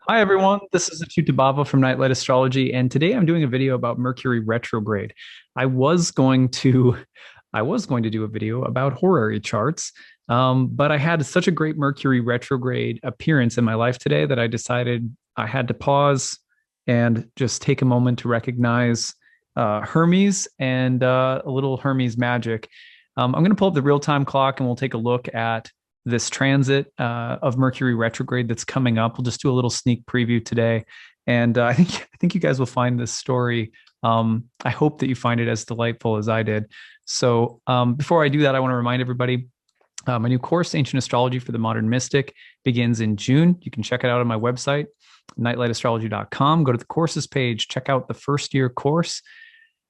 Hi everyone, this is acyuta-bhava from Nightlight Astrology, and today I'm doing a video about Mercury retrograde. I was going to, I was going to do a video about horary charts, but I had such a great Mercury retrograde appearance in my life today that I decided I had to pause and just take a moment to recognize Hermes and a little Hermes magic. I'm going to pull up the real-time clock and we'll take a look at this transit of Mercury retrograde that's coming up. We'll just do a little sneak preview today, and I think you guys will find this story. I hope that you find it as delightful as I did. So before I do that, I want to remind everybody my new course, Ancient Astrology for the Modern Mystic, begins in June. You can check it out on my website, nightlightastrology.com. Go to the courses page, check out the first year course.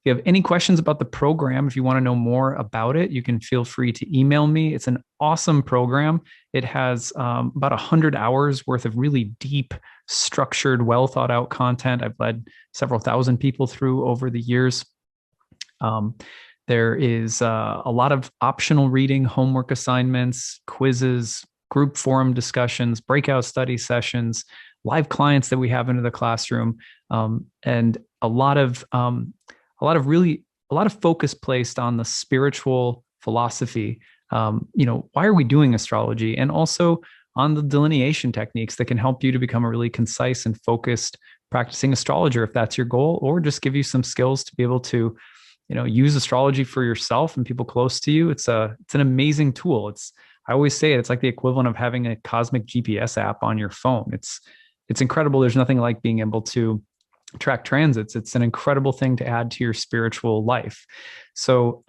If you have any questions about the program, if you want to know more about it, you can feel free to email me. It's an awesome program. It has about 100 hours worth of really deep, structured, well thought out content. I've led several thousand people through over the years. There is a lot of optional reading, homework assignments, quizzes, group forum discussions, breakout study sessions, live clients that we have into the classroom, and a lot of focus placed on the spiritual philosophy. Why are we doing astrology? And also on the delineation techniques that can help you to become a really concise and focused practicing astrologer, if that's your goal, or just give you some skills to be able to, use astrology for yourself and people close to you. It's an amazing tool. I always say it's like the equivalent of having a cosmic GPS app on your phone. It's incredible. There's nothing like being able to track transits. It's an incredible thing to add to your spiritual life. So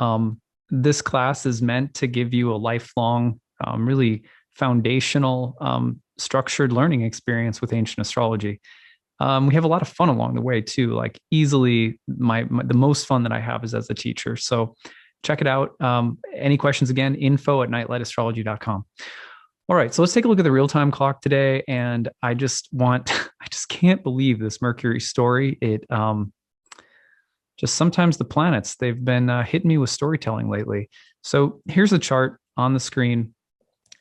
this class is meant to give you a lifelong, really foundational, structured learning experience with ancient astrology. We have a lot of fun along the way too. Like easily, the most fun that I have is as a teacher. So check it out. Any questions, again, info@nightlightastrology.com. All right, so let's take a look at the real-time clock today. And I just can't believe this Mercury story. It just sometimes the planets, they've been hitting me with storytelling lately. So here's the chart on the screen.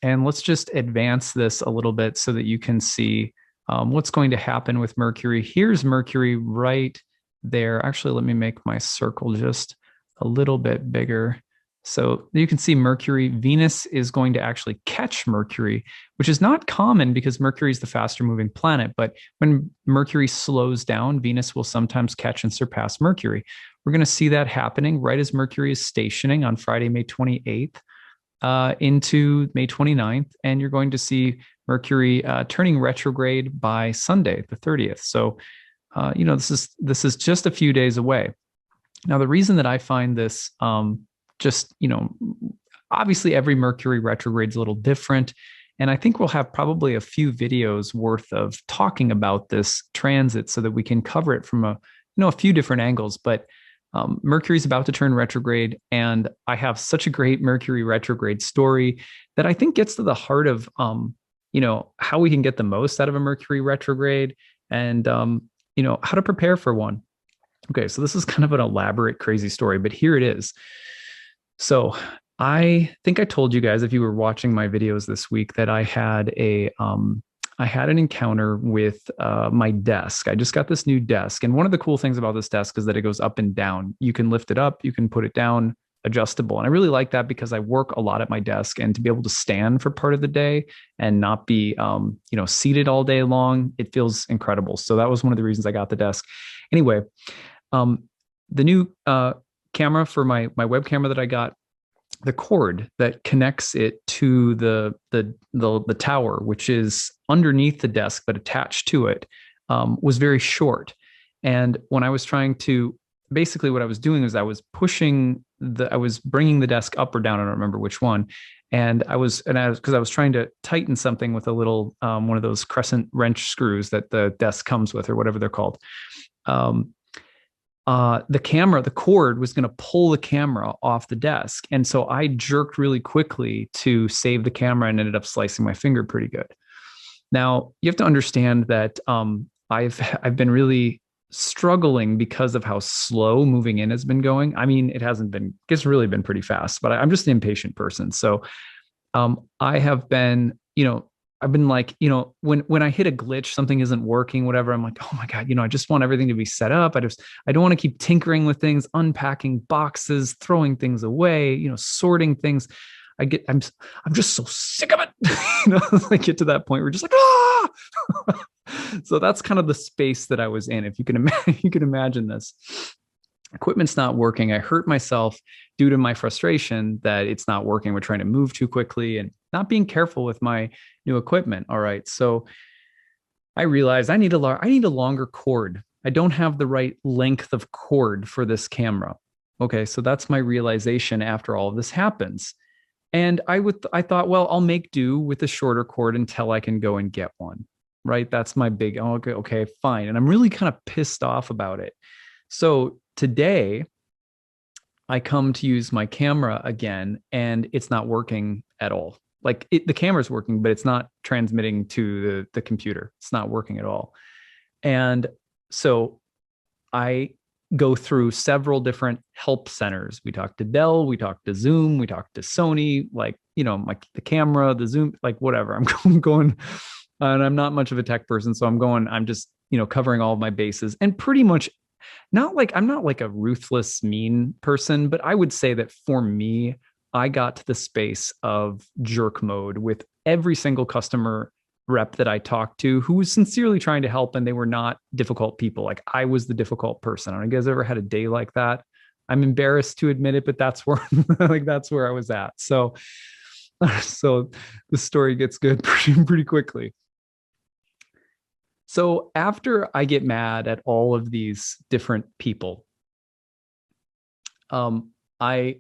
And let's just advance this a little bit so that you can see what's going to happen with Mercury. Here's Mercury right there. Actually, let me make my circle just a little bit bigger. So you can see Mercury. Venus is going to actually catch Mercury, which is not common because Mercury is the faster moving planet. But when Mercury slows down, Venus will sometimes catch and surpass Mercury. We're going to see that happening right as Mercury is stationing on Friday, May 28th into May 29th. And you're going to see Mercury turning retrograde by Sunday, the 30th. So, this is just a few days away. Now, the reason that I find this obviously every Mercury retrograde is a little different. And I think we'll have probably a few videos worth of talking about this transit so that we can cover it from a few different angles. But Mercury's about to turn retrograde, and I have such a great Mercury retrograde story that I think gets to the heart of, how we can get the most out of a Mercury retrograde and, how to prepare for one. Okay, so this is kind of an elaborate, crazy story, but here it is. So I think I told you guys, if you were watching my videos this week, that I had an encounter with my desk. I just got this new desk. And one of the cool things about this desk is that it goes up and down. You can lift it up, you can put it down, adjustable. And I really like that because I work a lot at my desk, and to be able to stand for part of the day and not be, seated all day long, it feels incredible. So that was one of the reasons I got the desk. Anyway, the new camera for my web camera that I got, the cord that connects it to the tower, which is underneath the desk but attached to it, was very short. And when I was trying to, basically what I was doing was I was bringing the desk up or down. I don't remember which one. Because I was trying to tighten something with a little one of those crescent wrench screws that the desk comes with, or whatever they're called. The cord was going to pull the camera off the desk. And so I jerked really quickly to save the camera and ended up slicing my finger pretty good. Now, you have to understand that I've been really struggling because of how slow moving in has been going. I mean, it's really been pretty fast, but I'm just an impatient person. So I have been, I've been like, when I hit a glitch, something isn't working, whatever, I'm like, oh my God, I just want everything to be set up. I don't want to keep tinkering with things, unpacking boxes, throwing things away, sorting things. I'm just so sick of it. I get to that point where just like, ah. So that's kind of the space that I was in. If you can imagine, you can imagine this. Equipment's not working. I hurt myself due to my frustration that it's not working. We're trying to move too quickly and not being careful with my new equipment. All right. So I realized I need a longer cord. I don't have the right length of cord for this camera. Okay. So that's my realization after all of this happens. And I thought, well, I'll make do with a shorter cord until I can go and get one. Right. That's my big, oh, okay, fine. And I'm really kind of pissed off about it. So today I come to use my camera again and it's not working at all. Like the camera's working, but it's not transmitting to the computer. It's not working at all. And so I go through several different help centers. We talked to Dell, we talked to Zoom, we talked to Sony, like, the camera, the Zoom, like whatever. I'm going, and I'm not much of a tech person. So I'm just, covering all of my bases and pretty much I'm not like a ruthless, mean person, but I would say that for me, I got to the space of jerk mode with every single customer rep that I talked to who was sincerely trying to help, and they were not difficult people. Like I was the difficult person. I don't know if you guys ever had a day like that. I'm embarrassed to admit it, but that's where that's where I was at. So the story gets good pretty quickly. So after I get mad at all of these different people, I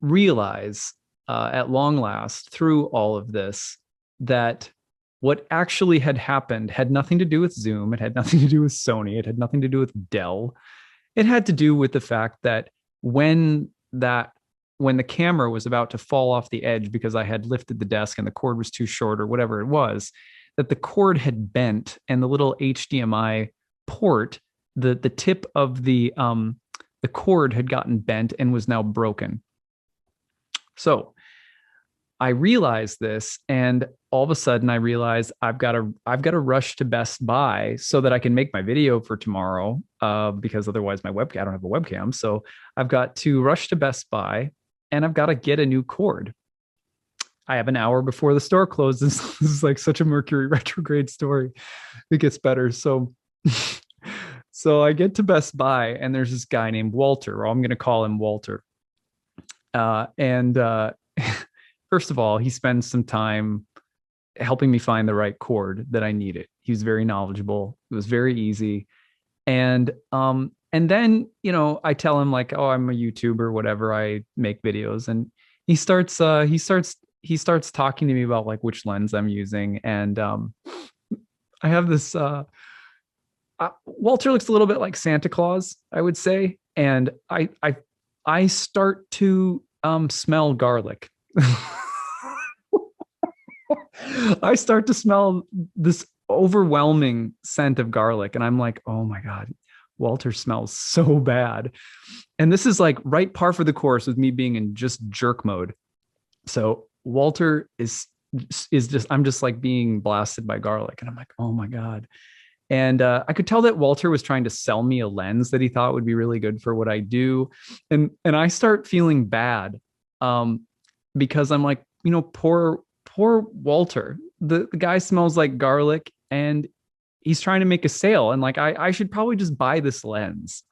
realize at long last through all of this that what actually had happened had nothing to do with Zoom. It had nothing to do with Sony. It had nothing to do with Dell. It had to do with the fact that when the camera was about to fall off the edge because I had lifted the desk and the cord was too short or whatever it was, that the cord had bent and the little HDMI port, the tip of the cord had gotten bent and was now broken. So I realized this, and all of a sudden I realized I've got to rush to Best Buy so that I can make my video for tomorrow, because otherwise I don't have a webcam. So I've got to rush to Best Buy and I've got to get a new cord. I have an hour before the store closes. This is like such a Mercury retrograde story. It gets better. So I get to Best Buy and there's this guy named Walter, or I'm going to call him Walter. First of all, he spends some time helping me find the right cord that I needed. He was very knowledgeable. It was very easy. And then, I tell him like, oh, I'm a YouTuber, whatever. I make videos. And he starts talking to me about like which lens I'm using. And I have this, Walter looks a little bit like Santa Claus, I would say. And I start to smell garlic. I start to smell this overwhelming scent of garlic. And I'm like, oh my God, Walter smells so bad. And this is like right par for the course with me being in just jerk mode. So Walter is just, I'm just like being blasted by garlic. And I'm like, oh my God. And I could tell that Walter was trying to sell me a lens that he thought would be really good for what I do. And I start feeling bad because I'm like, poor Walter. The guy smells like garlic and he's trying to make a sale. And like, I should probably just buy this lens.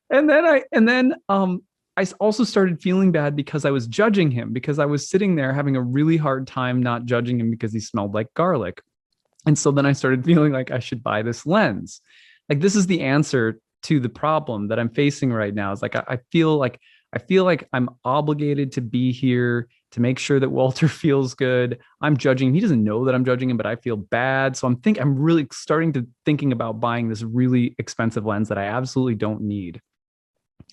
and then I also started feeling bad because I was judging him, because I was sitting there having a really hard time not judging him because he smelled like garlic. And so then I started feeling like I should buy this lens. Like this is the answer to the problem that I'm facing right now. It's like I feel like I'm obligated to be here to make sure that Walter feels good. I'm judging him. He doesn't know that I'm judging him, but I feel bad. So I'm really starting to thinking about buying this really expensive lens that I absolutely don't need.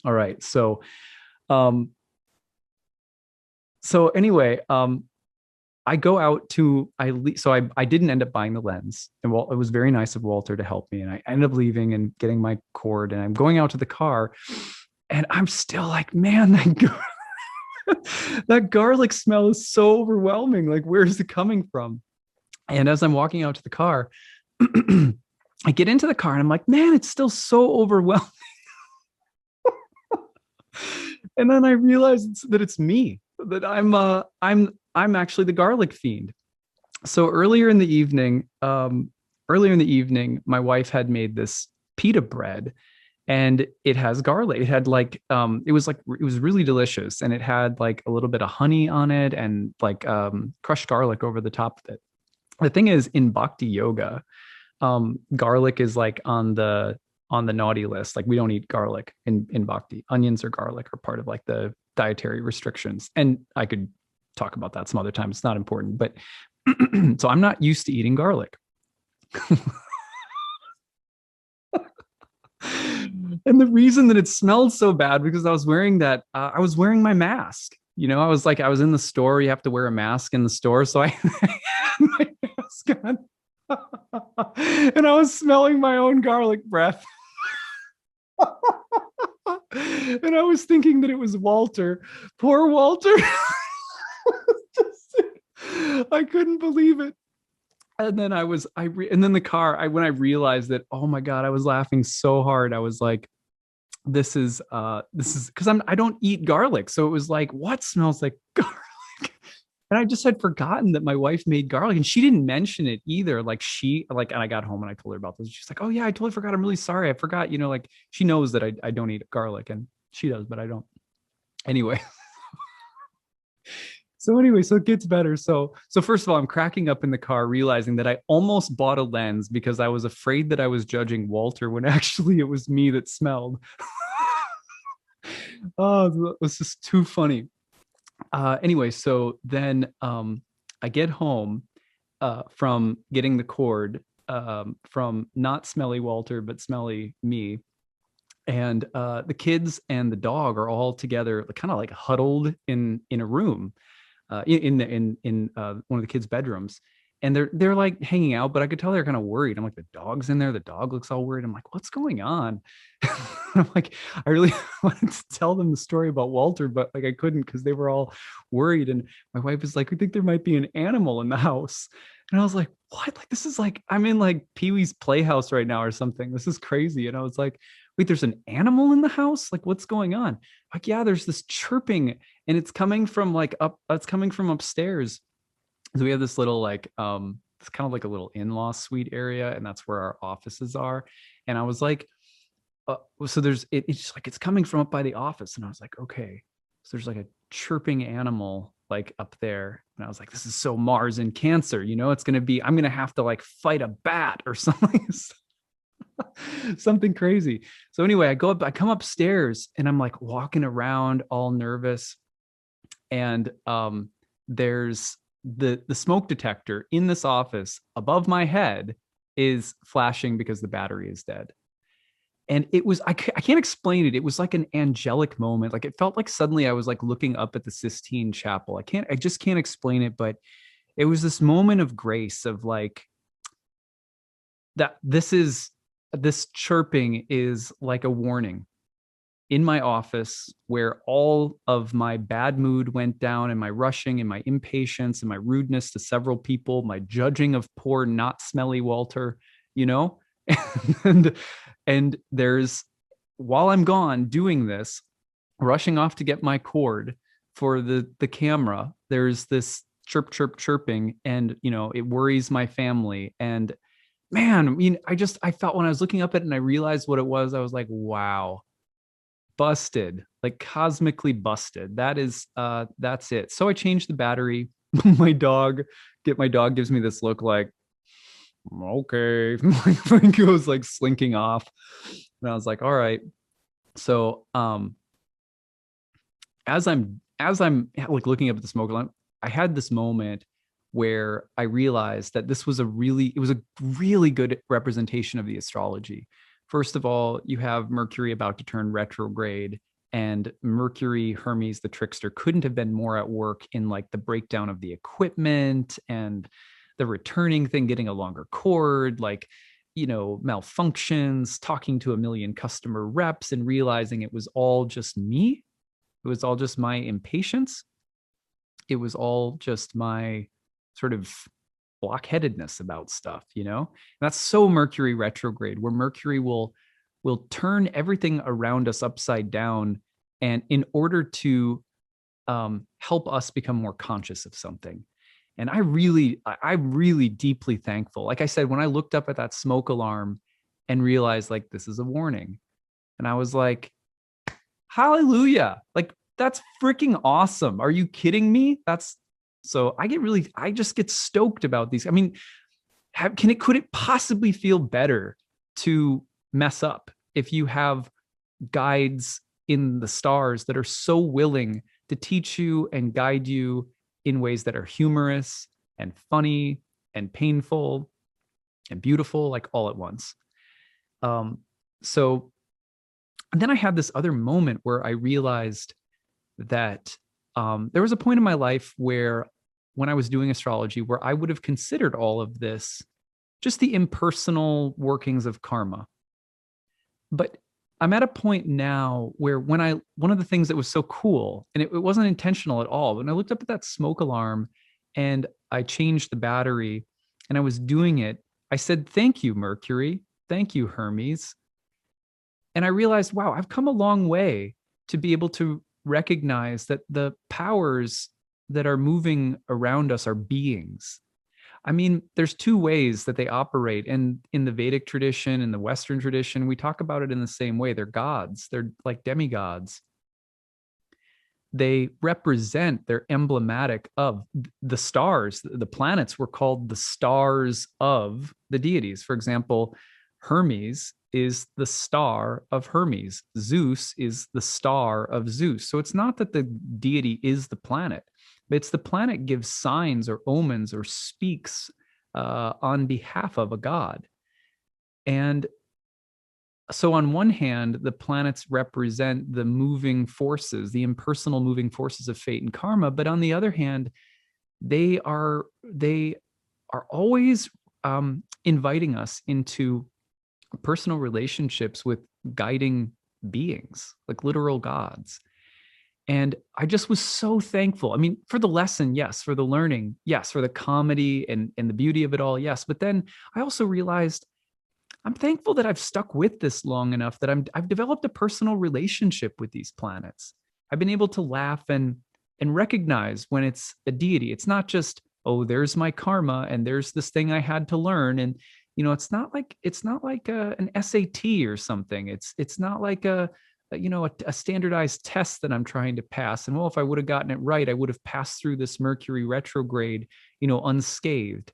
All right. So anyway, I go out to, I didn't end up buying the lens, and it was very nice of Walter to help me. And I ended up leaving and getting my cord, and I'm going out to the car and I'm still like, man, That garlic smell is so overwhelming. Like, where is it coming from? And as I'm walking out to the car, I get into the car and I'm like, man, it's still so overwhelming. And then I realize that it's me, that I'm actually the garlic fiend. So earlier in the evening, my wife had made this pita bread, and it has garlic. It had it was really delicious, and it had like a little bit of honey on it and like crushed garlic over the top of it. The thing is, in bhakti yoga, garlic is like on the naughty list. Like, we don't eat garlic in bhakti. Onions or garlic are part of like the dietary restrictions. And I could talk about that some other time. It's not important, but so I'm not used to eating garlic. And the reason that it smelled so bad because I was wearing my mask. I was like, I was in the store. You have to wear a mask in the store. So I had my mask on. And I was smelling my own garlic breath. And I was thinking that it was Walter. Poor Walter. I couldn't believe it. And then and then the car, when I realized that, oh my God, I was laughing so hard. I was like, this is because I don't eat garlic. So it was like, what smells like garlic? And I just had forgotten that my wife made garlic, and she didn't mention it either. And I got home and I told her about this. She's like, oh yeah, I totally forgot. I'm really sorry. I forgot, like she knows that I don't eat garlic, and she does, but I don't. Anyway. So it gets better. So first of all, I'm cracking up in the car, realizing that I almost bought a lens because I was afraid that I was judging Walter when actually it was me that smelled. Oh, it was just too funny. Anyway, so then I get home from getting the cord from not smelly Walter, but smelly me. And the kids and the dog are all together, kind of like huddled in a room in one of the kids' bedrooms. And they're like hanging out, but I could tell they're kind of worried. I'm like, the dog's in there. The dog looks all worried. I'm like, what's going on? I'm like, I really wanted to tell them the story about Walter, but like I couldn't because they were all worried. And my wife is like, we think there might be an animal in the house. And I was like, what? Like, this is like, I'm in like Pee-wee's Playhouse right now or something. This is crazy. And I was like, wait, there's an animal in the house? Like, what's going on? Like, yeah, there's this chirping, and it's coming from it's coming from upstairs. So we have this little it's kind of like a little in-law suite area, and that's where our offices are. And I was like, so it's just like it's coming from up by the office, and I was like, okay, so there's like a chirping animal like up there, and I was like, this is so Mars in Cancer, it's gonna be, I'm gonna have to like fight a bat or something. Something crazy. So anyway, I come upstairs, and I'm like walking around all nervous, and there's the smoke detector in this office above my head is flashing because the battery is dead. And it was, I can't explain it. It was like an angelic moment. Like, it felt like suddenly I was like looking up at the Sistine Chapel. I just can't explain it, but it was this moment of grace of like, that this chirping is like a warning in my office where all of my bad mood went down, and my rushing and my impatience and my rudeness to several people, my judging of poor, not smelly Walter, and, and there's, while I'm gone doing this, rushing off to get my cord for the camera, there's this chirping, and, it worries my family. And man, I mean, I felt when I was looking up at it and I realized what it was, I was like, wow, busted, like cosmically busted. That's it. So I changed the battery. my dog gives me this look like, okay, like goes like slinking off. And I was like, all right. So as I'm like looking up at the smoke alarm, I had this moment where I realized that it was a really good representation of the astrology. First of all, you have Mercury about to turn retrograde, and Mercury, Hermes, the trickster, couldn't have been more at work in like the breakdown of the equipment and the returning thing, getting a longer cord, like, malfunctions, talking to a million customer reps and realizing it was all just me. It was all just my impatience. It was all just my sort of blockheadedness about stuff, you know? And that's so Mercury retrograde, where Mercury will turn everything around us upside down, and in order to help us become more conscious of something. And I'm really deeply thankful. Like I said, when I looked up at that smoke alarm and realized like this is a warning, and I was like, hallelujah, like that's freaking awesome. Are you kidding me? That's so I just get stoked about these. I mean, could it possibly feel better to mess up if you have guides in the stars that are so willing to teach you and guide you in ways that are humorous and funny and painful and beautiful, like all at once. So and then I had this other moment where I realized that there was a point in my life where, when I was doing astrology, where I would have considered all of this just the impersonal workings of karma. But I'm at a point now where one of the things that was so cool, and it wasn't intentional at all, when I looked up at that smoke alarm and I changed the battery and I was doing it, I said, thank you, Mercury. Thank you, Hermes. And I realized, wow, I've come a long way to be able to recognize that the powers that are moving around us are beings. I mean, there's two ways that they operate. And in the Vedic tradition, in the Western tradition, we talk about it in the same way. They're gods, they're like demigods. They represent, they're emblematic of the stars. The planets were called the stars of the deities. For example, Hermes is the star of Hermes. Zeus is the star of Zeus. So it's not that the deity is the planet, but it's the planet gives signs or omens or speaks on behalf of a god. And so on one hand, the planets represent the moving forces, the impersonal moving forces of fate and karma. But on the other hand, they are always inviting us into personal relationships with guiding beings, like literal gods. And I just was so thankful. I mean, for the lesson, yes. For the learning, yes. For the comedy and the beauty of it all, yes. But then I also realized I'm thankful that I've stuck with this long enough that I've developed a personal relationship with these planets. I've been able to laugh and recognize when it's a deity. It's not just, oh, there's my karma and there's this thing I had to learn. And you know, it's not like an SAT or something. It's not like a standardized test that I'm trying to pass. And well, if I would have gotten it right, I would have passed through this Mercury retrograde, unscathed.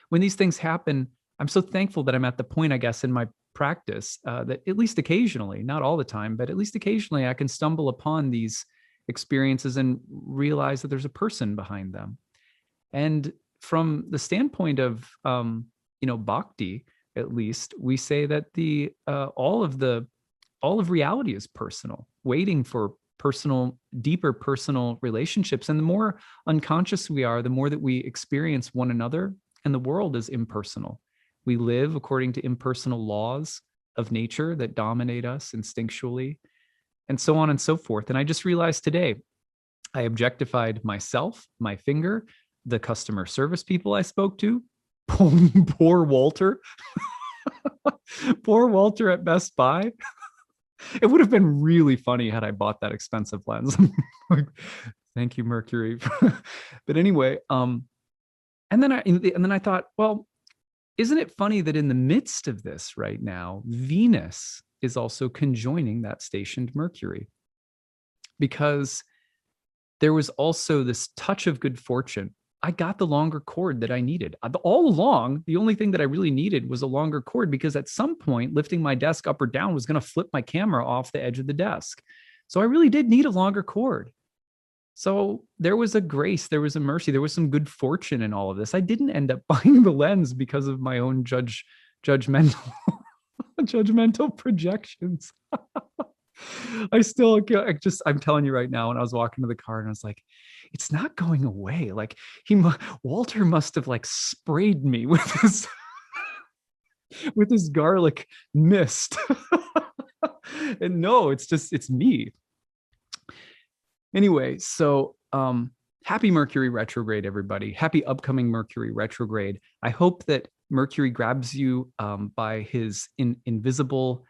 When these things happen, I'm so thankful that I'm at the point, I guess, in my practice that at least occasionally, not all the time, but at least occasionally I can stumble upon these experiences and realize that there's a person behind them. And from the standpoint of, bhakti, at least, we say that all of reality is personal, waiting for deeper personal relationships. And the more unconscious we are, the more that we experience one another, and the world is impersonal. We live according to impersonal laws of nature that dominate us instinctually, and so on and so forth. And I just realized today, I objectified myself, my finger, the customer service people I spoke to. Poor Walter. Poor Walter at Best Buy. It would have been really funny had I bought that expensive lens. Thank you, Mercury. But anyway, and then I thought, well, isn't it funny that in the midst of this right now, Venus is also conjoining that stationed Mercury? Because there was also this touch of good fortune. I got the longer cord that I needed. All along, the only thing that I really needed was a longer cord, because at some point, lifting my desk up or down was going to flip my camera off the edge of the desk. So I really did need a longer cord. So there was a grace, there was a mercy, there was some good fortune in all of this. I didn't end up buying the lens because of my own judgmental projections. I'm telling you right now, when I was walking to the car and I was like, it's not going away. Like Walter must have like sprayed me with his garlic mist. And no, it's me. Anyway, so happy Mercury retrograde, everybody. Happy upcoming Mercury retrograde. I hope that Mercury grabs you by his invisible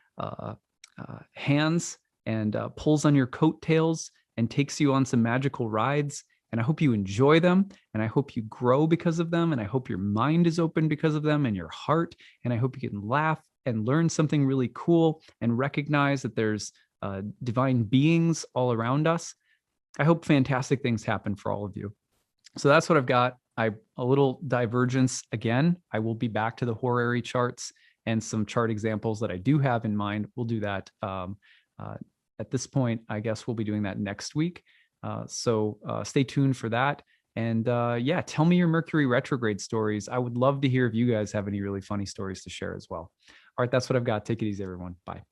hands and pulls on your coattails and takes you on some magical rides. And I hope you enjoy them. And I hope you grow because of them. And I hope your mind is open because of them and your heart. And I hope you can laugh and learn something really cool and recognize that there's divine beings all around us. I hope fantastic things happen for all of you. So that's what I've got. A little divergence again. I will be back to the horary charts and some chart examples that I do have in mind. We'll do that at this point. I guess we'll be doing that next week. So stay tuned for that. And yeah, tell me your Mercury retrograde stories. I would love to hear if you guys have any really funny stories to share as well. All right, that's what I've got. Take it easy, everyone. Bye.